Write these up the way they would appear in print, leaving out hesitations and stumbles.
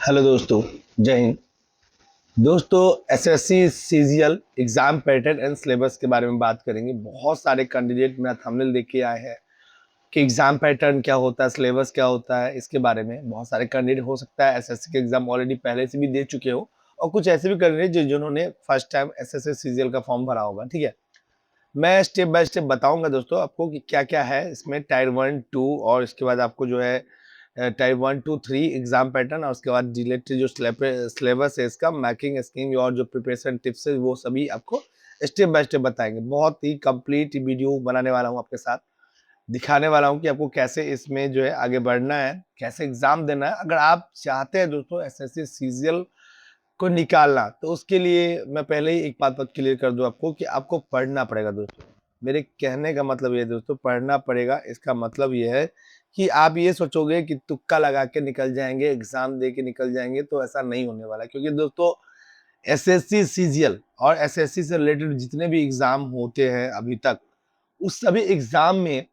Hello दोस्तों, जय हिंद। दोस्तों, SSC CGL exam pattern and syllabus के बारे में बात करेंगे। बहुत सारे कैंडिडेट मेरा थंबनेल देख के आए हैं कि एग्जाम पैटर्न क्या होता है, सिलेबस क्या होता है। इसके बारे में बहुत सारे कैंडिडेट हो सकता है एसएससी के एग्जाम ऑलरेडी पहले से भी दे चुके हो, और कुछ ऐसे भी कैंडिडेट जिन्होंने फर्स्ट टाइम एसएससी सीजीएल का फॉर्म भरा होगा। ठीक है, मैं स्टेप बाय स्टेप बताऊंगा दोस्तों आपको कि क्या क्या है इसमें। टायर 1 2 और इसके बाद आपको जो है टाइप 1 2 3 एग्जाम पैटर्न, और उसके बाद रिलेटेड जो सिलेबस है इसका, मैकिंग स्कीम और जो प्रिपरेशन टिप्स है वो सभी आपको स्टेप बाय स्टेप बताएंगे। बहुत ही कंप्लीट वीडियो बनाने वाला हूँ आपके साथ, दिखाने वाला हूँ कि आपको कैसे इसमें जो है आगे बढ़ना है, कैसे एग्जाम देना है। अगर आप चाहते हैं दोस्तों एसएससी सीजीएल को निकालना, तो उसके लिए मैं पहले ही एक बात क्लियर कर दूं आपको कि आपको पढ़ना पड़ेगा दोस्तों। मेरे कहने का मतलब ये है दोस्तों, पढ़ना पड़ेगा। इसका मतलब ये है कि आप ये सोचोगे कि तुक्का लगा के निकल जाएंगे, एग्जाम दे के निकल जाएंगे, तो ऐसा नहीं होने वाला। क्योंकि दोस्तों एसएससी सीजीएल और एसएससी से रिलेटेड जितने भी एग्जाम होते हैं अभी तक, उस सभी एग्जाम में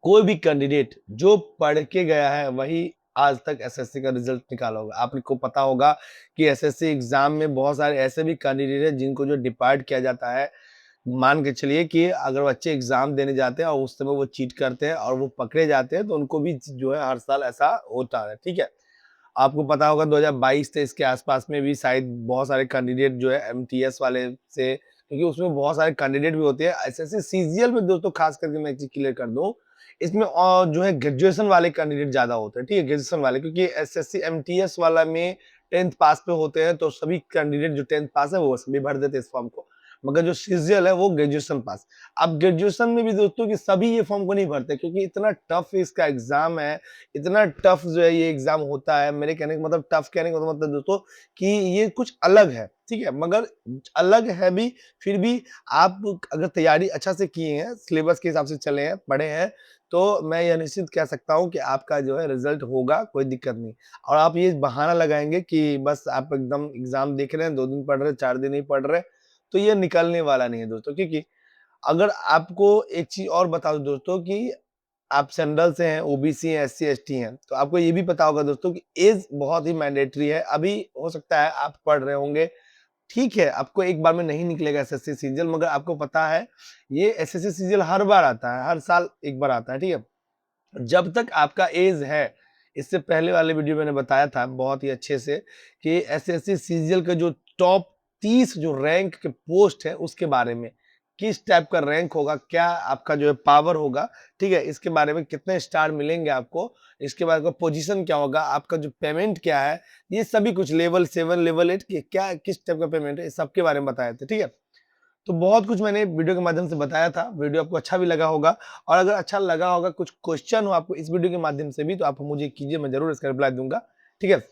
कोई भी कैंडिडेट जो पढ़ के गया है वही आज तक एसएससी का रिजल्ट निकाला होगा। आपको पता होगा कि एसएससी एग्जाम में बहुत सारे ऐसे भी कैंडिडेट हैं जिनको जो डिपार्ट किया जाता है। मान के चलिए कि अगर बच्चे एग्जाम देने जाते हैं और उस समय वो चीट करते हैं और वो पकड़े जाते हैं, तो उनको भी जो है हर साल ऐसा होता है। ठीक है, आपको पता होगा 2022-23 के आसपास में भी शायद बहुत सारे कैंडिडेट जो है एमटीएस वाले से, क्योंकि उसमें बहुत सारे कैंडिडेट भी होते हैं। एसएससी सीजीएल में दोस्तों खास करके मैं एक चीज क्लियर कर दूं, इसमें और जो है ग्रेजुएशन वाले कैंडिडेट ज्यादा होते हैं। ठीक है, ग्रेजुएशन वाले, क्योंकि एसएससी एमटीएस वाला में 10th पास पे होते हैं, तो सभी कैंडिडेट जो 10th पास है वो सभी भर देते हैं इस फॉर्म को। मगर जो सीजीएल है वो ग्रेजुएशन पास। अब ग्रेजुएशन में भी दोस्तों कि सभी ये फॉर्म को नहीं भरते, क्योंकि इतना टफ इसका एग्जाम है, इतना टफ जो है ये एग्जाम होता है। मेरे कहने का मतलब, टफ कहने का मतलब दोस्तों कि ये कुछ अलग है। ठीक है, मगर अलग है भी, फिर भी आप अगर तैयारी अच्छा से किए हैं, सिलेबस के हिसाब से चले हैं, पढ़े हैं, तो मैं यह निश्चित कह सकता हूँ कि आपका जो है रिजल्ट होगा, कोई दिक्कत नहीं। और आप ये बहाना लगाएंगे कि बस आप एकदम एग्जाम देख रहे हैं, 2 दिन पढ़ रहे, 4 दिन नहीं पढ़ रहे, तो ये निकलने वाला नहीं है दोस्तों। क्योंकि अगर आपको एक चीज और बता दूं दोस्तों कि आप जनरल से हैं, ओबीसी हैं, एससी एसटी हैं, तो आपको ये भी पता होगा दोस्तों कि एज बहुत ही मैंडेटरी है। अभी हो सकता है आप पढ़ रहे होंगे, ठीक है, आपको एक बार में नहीं निकलेगा एसएससी सीजीएल, मगर आपको पता है ये एसएससी सीजीएल हर बार आता है, हर साल एक बार आता है। ठीक है, जब तक आपका एज है, इससे पहले वाले वीडियो मैंने बताया था बहुत ही अच्छे से कि एसएससी सीजीएल का जो टॉप 30 जो रैंक के पोस्ट है उसके बारे में, किस टाइप का रैंक होगा, क्या आपका जो है पावर होगा, ठीक है, इसके बारे में कितने स्टार मिलेंगे आपको, इसके बाद पोजीशन क्या होगा, आपका जो पेमेंट क्या है, ये सभी कुछ लेवल 7 लेवल 8 क्या किस टाइप का पेमेंट है, इस सबके बारे में बताए थे। ठीक है, तो बहुत कुछ मैंने वीडियो के माध्यम से बताया था। वीडियो आपको अच्छा भी लगा होगा, और अगर अच्छा लगा होगा, कुछ क्वेश्चन हो आपको इस वीडियो के माध्यम से भी, तो आप मुझे कीजिए, मैं जरूर इसका रिप्लाई दूंगा। ठीक है,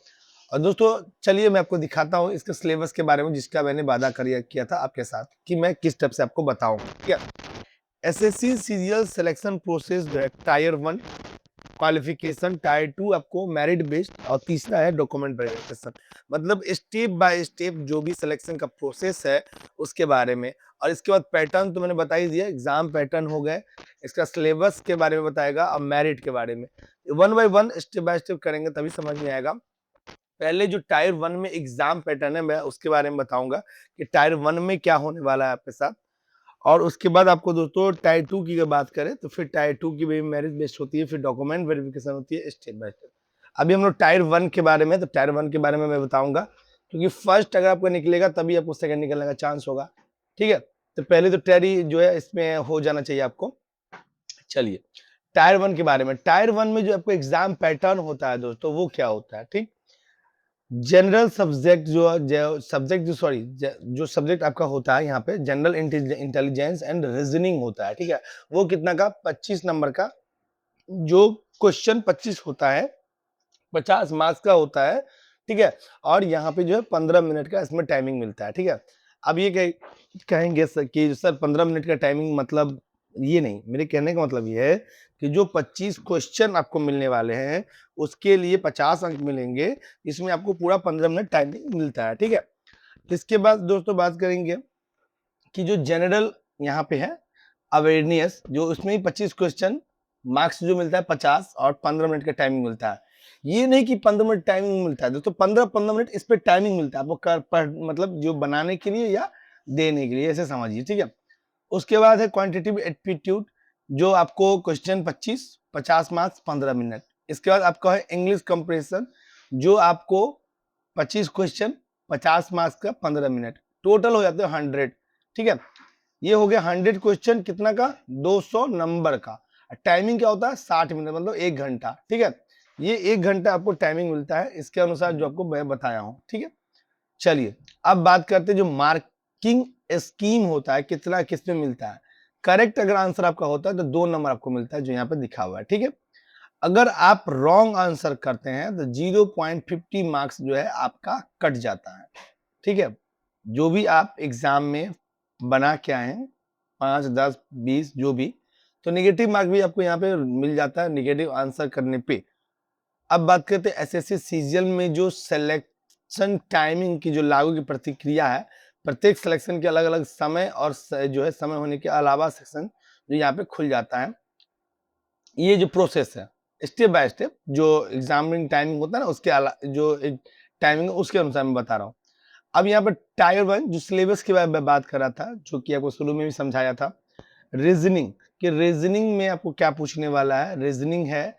और दोस्तों चलिए मैं आपको दिखाता हूँ इसके सिलेबस के बारे में, जिसका मैंने वादा किया था आपके साथ कि मैं किस स्टेप से आपको बताऊं। ठीक है, एसएससी सीरियल सिलेक्शन प्रोसेस जो है टायर 1 क्वालिफिकेशन, टायर 2 आपको मेरिट बेस्ड, और तीसरा है डॉक्यूमेंट वेरिफिकेशन। मतलब स्टेप बाय स्टेप जो भी सिलेक्शन का प्रोसेस है उसके बारे में। और इसके बाद पैटर्न तो मैंने बता ही दिया, एग्जाम पैटर्न हो गए, इसका सिलेबस के बारे में बताएगा, और मेरिट के बारे में। One by one step by step करेंगे तभी समझ में आएगा। पहले जो टायर 1 में एग्जाम पैटर्न है, मैं उसके बारे में बताऊंगा कि टायर 1 में क्या होने वाला है आपके साथ। और उसके बाद आपको दोस्तों टायर 2 की अगर बात करें, तो फिर टायर 2 की भी मेरिट बेस्ड होती है, फिर डॉक्यूमेंट वेरिफिकेशन होती है, स्टेप बाय स्टेप। अभी हम लोग टायर 1 के बारे में, तो टायर 1 के बारे में मैं बताऊंगा, क्योंकि फर्स्ट अगर आपका निकलेगा तभी आपको सेकंड निकलने का चांस होगा। ठीक है, तो पहले तो टैरी जो है इसमें हो जाना चाहिए आपको। चलिए टायर 1 के बारे में, टायर 1 में जो आपको एग्जाम पैटर्न होता है दोस्तों, वो क्या होता है। ठीक, जनरल सब्जेक्ट जो सब्जेक्ट आपका होता है यहाँ पे, जनरल इंटेलिजेंस एंड रीजनिंग होता है। ठीक है, वो कितना का, 25 नंबर का जो क्वेश्चन 25 होता है, 50 मार्क्स का होता है। ठीक है, और यहाँ पे जो है 15 मिनट का इसमें टाइमिंग मिलता है। ठीक है, अब ये कहेंगे कि सर 15 मिनट का टाइमिंग मतलब, ये नहीं, मेरे कहने का मतलब ये है कि जो 25 क्वेश्चन आपको मिलने वाले हैं उसके लिए 50 अंक मिलेंगे, इसमें आपको पूरा 15 मिनट टाइमिंग मिलता है। ठीक है, इसके बाद दोस्तों बात करेंगे कि जो जनरल यहाँ पे है अवेयरनेस, जो उसमें ही 25 क्वेश्चन, मार्क्स जो मिलता है 50, और 15 मिनट का टाइमिंग मिलता है। ये नहीं कि 15 मिनट टाइमिंग मिलता है दोस्तों, 15-15 मिनट इस पे टाइमिंग मिलता है आपको मतलब जो बनाने के लिए या देने के लिए, ऐसे समझिए, ठीक है। उसके बाद है क्वांटिटेटिव एप्टीट्यूड, जो आपको क्वेश्चन 25, 50 मार्क्स 15 मिनट। इसके बाद आपका है इंग्लिश कंप्रेशन, जो आपको 25 क्वेश्चन 50 मार्क्स का 15 मिनट, टोटल हो जाते हैं 100, ठीक है। ये हो गया 100 क्वेश्चन, कितना का, 200 नंबर का। टाइमिंग क्या होता है, 60 मिनट, मतलब 1 घंटा, ठीक है। ये 1 घंटा आपको टाइमिंग मिलता है इसके अनुसार जो आपको मैं बताया हूं, ठीक है। चलिए अब बात करते हैं जो मार्किंग स्कीम होता है, कितना किस में मिलता है। करेक्ट अगर आंसर आपका होता है तो 2 नंबर आपको मिलता है, जो यहाँ पे दिखा हुआ है, ठीक है। अगर आप रॉन्ग आंसर करते हैं तो 0.50 मार्क्स जो है आपका कट जाता है, ठीक है। जो भी आप एग्जाम में बना के आए हैं, 5, 10, 20 जो भी, तो नेगेटिव मार्क भी आपको यहाँ पे मिल जाता है नेगेटिव आंसर करने पे। अब बात करते हैं एसएससी सीजीएल में जो सिलेक्शन टाइमिंग की जो लागू की प्रतिक्रिया है, प्रत्येक सिलेक्शन के अलग अलग समय और जो है समय होने के अलावा सेक्शन जो यहाँ पे खुल जाता है। ये जो प्रोसेस है स्टेप बाय स्टेप, जो एग्जामिनिंग टाइमिंग होता है ना, उसके जो एक टाइमिंग उसके अनुसार मैं बता रहा हूँ। अब यहाँ पर टायर 1 जो सिलेबस के बारे में बात कर रहा था, जो कि आपको शुरू में भी समझाया था, रीजनिंग, कि रीजनिंग में आपको क्या पूछने वाला है। रीजनिंग है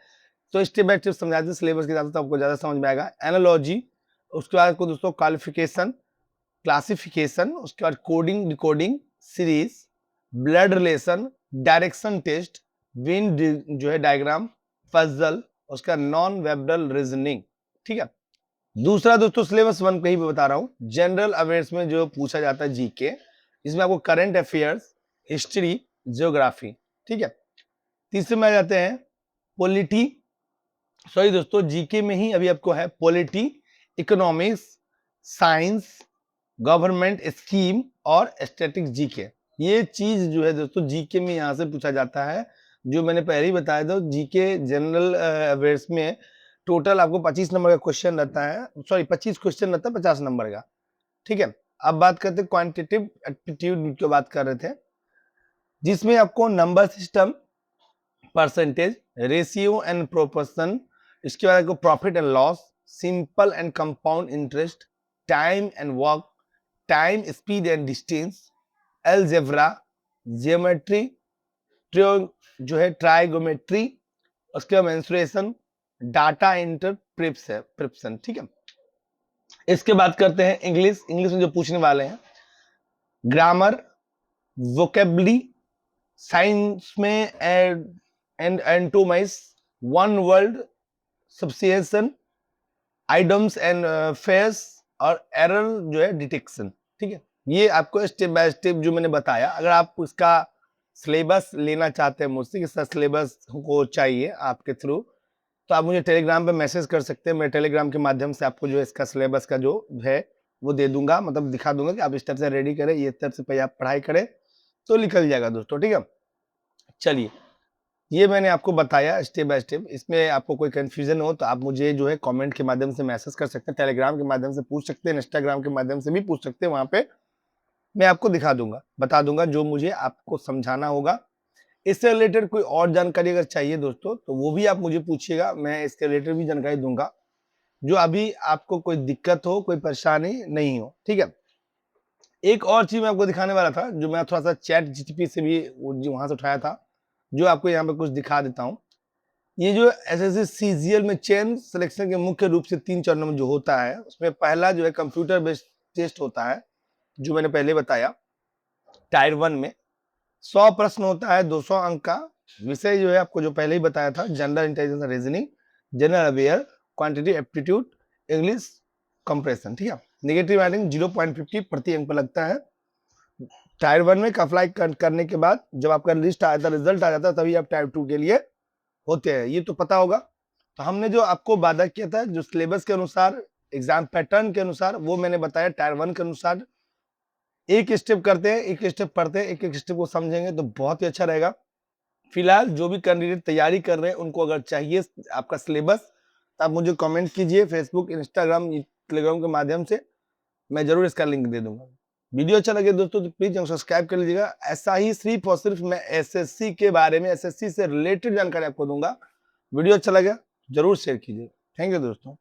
तो स्टेप बाय स्टेप समझाते हैं सिलेबस के हिसाब से, तो आपको ज्यादा समझ में आएगा। एनालॉजी, उसके बाद आपको दोस्तों क्वालिफिकेशन, क्लासिफिकेशन, उसके बाद coding, decoding, series, blood relation, direction test, Venn जो है डायग्राम, पजल, उसका नॉन वेर्बल रीजनिंग, ठीक है। दूसरा दोस्तों सिलेबस 1 कहीं भी बता रहा हूँ, जनरल अवेयर्स में जो पूछा जाता है जीके, इसमें आपको करंट अफेयर्स, हिस्ट्री, जियोग्राफी, ठीक है। तीसरे में आ जाते हैं पॉलिटी, सॉरी दोस्तों जीके में ही अभी आपको है polity, economics, science, government scheme और स्टैटिक जीके। ये चीज जो है दोस्तों जीके में यहाँ से पूछा जाता है, जो मैंने पहले ही बताया था। जीके जनरल अवेयर्स में टोटल आपको 25 नंबर का क्वेश्चन रहता है, सॉरी 25 क्वेश्चन रहता है 50 नंबर का, ठीक है। अब बात करते हैं क्वांटिटेटिव एप्टीट्यूड की बात कर रहे थे, जिसमें आपको number system, percentage, ratio and proportion, इसके बाद आपको profit and loss, simple and compound interest, time and work, time speed and distance, algebra, geometry, जो है ट्राइगोमेट्री, उसके बाद मेंसुरेशन, डाटा इंटरप्रिप्शन, ठीक है। इसके बाद करते हैं इंग्लिश। इंग्लिश में जो पूछने वाले हैं, ग्रामर, वोकेबलरी, साइंस में and antonyms, one word, substitution, idioms and phrases, और एरर जो है डिटेक्शन, ठीक है। ये आपको स्टेप बाय स्टेप जो मैंने बताया। अगर आप इसका सिलेबस लेना चाहते हैं मुझसे, इसका सिलेबस को चाहिए आपके थ्रू, तो आप मुझे टेलीग्राम पे मैसेज कर सकते हैं। मैं टेलीग्राम के माध्यम से आपको जो इसका सिलेबस का जो है वो दे दूंगा, मतलब दिखा दूंगा कि आप इस तरह से रेडी करें, ये तरह से आप पढ़ाई करें तो निकल जाएगा दोस्तों, ठीक है। चलिए ये मैंने आपको बताया स्टेप बाय स्टेप। इसमें आपको कोई कंफ्यूजन हो तो आप मुझे जो है कमेंट के माध्यम से मैसेज कर सकते हैं, टेलीग्राम के माध्यम से पूछ सकते हैं, इंस्टाग्राम के माध्यम से भी पूछ सकते हैं। वहां पे मैं आपको दिखा दूंगा, बता दूंगा जो मुझे आपको समझाना होगा। इससे रिलेटेड कोई और जानकारी अगर चाहिए दोस्तों तो वो भी आप मुझे पूछिएगा, मैं इसके रिलेटेड भी जानकारी दूंगा, जो अभी आपको कोई दिक्कत हो, कोई परेशानी नहीं हो, ठीक है। एक और चीज मैं आपको दिखाने वाला था, जो मैं थोड़ा सा चैट जीटीपी से भी वहां से उठाया था, जो आपको यहाँ पे कुछ दिखा देता हूँ। ये जो एसएससी सीजीएल में चेन सिलेक्शन के मुख्य रूप से 3 चरणों में जो होता है, उसमें पहला जो है कंप्यूटर बेस्ड टेस्ट होता है, जो मैंने पहले बताया। टायर 1 में 100 प्रश्न होता है, 200 अंक का। विषय जो है आपको जो पहले ही बताया था, general intelligence reasoning, general aware, quantity aptitude, English compression, ठीक है। नेगेटिव मार्किंग 0.50 प्रति अंक पर लगता है। टायर 1 में अप्लाई करने के बाद जब आपका लिस्ट आ जाता है, रिजल्ट आ जाता है, तभी आप टायर 2 के लिए होते हैं, ये तो पता होगा। तो हमने जो आपको वादा किया था, जो सिलेबस के अनुसार, एग्जाम पैटर्न के अनुसार, वो मैंने बताया टायर 1 के अनुसार। एक स्टेप करते हैं, एक स्टेप पढ़ते हैं, एक एक स्टेप को समझेंगे तो बहुत ही अच्छा रहेगा। फिलहाल जो भी कैंडिडेट तैयारी कर रहे हैं, उनको अगर चाहिए आपका सिलेबस, तो आप मुझे कमेंट कीजिए फेसबुक, इंस्टाग्राम, टेलीग्राम के माध्यम से, मैं जरूर इसका लिंक दे दूंगा। वीडियो अच्छा लगे दोस्तों तो प्लीज सब्सक्राइब कर लीजिएगा। ऐसा ही सिर्फ और सिर्फ मैं एसएससी के बारे में, एसएससी से रिलेटेड जानकारी आपको दूंगा। वीडियो अच्छा लगा जरूर शेयर कीजिए। थैंक यू दोस्तों।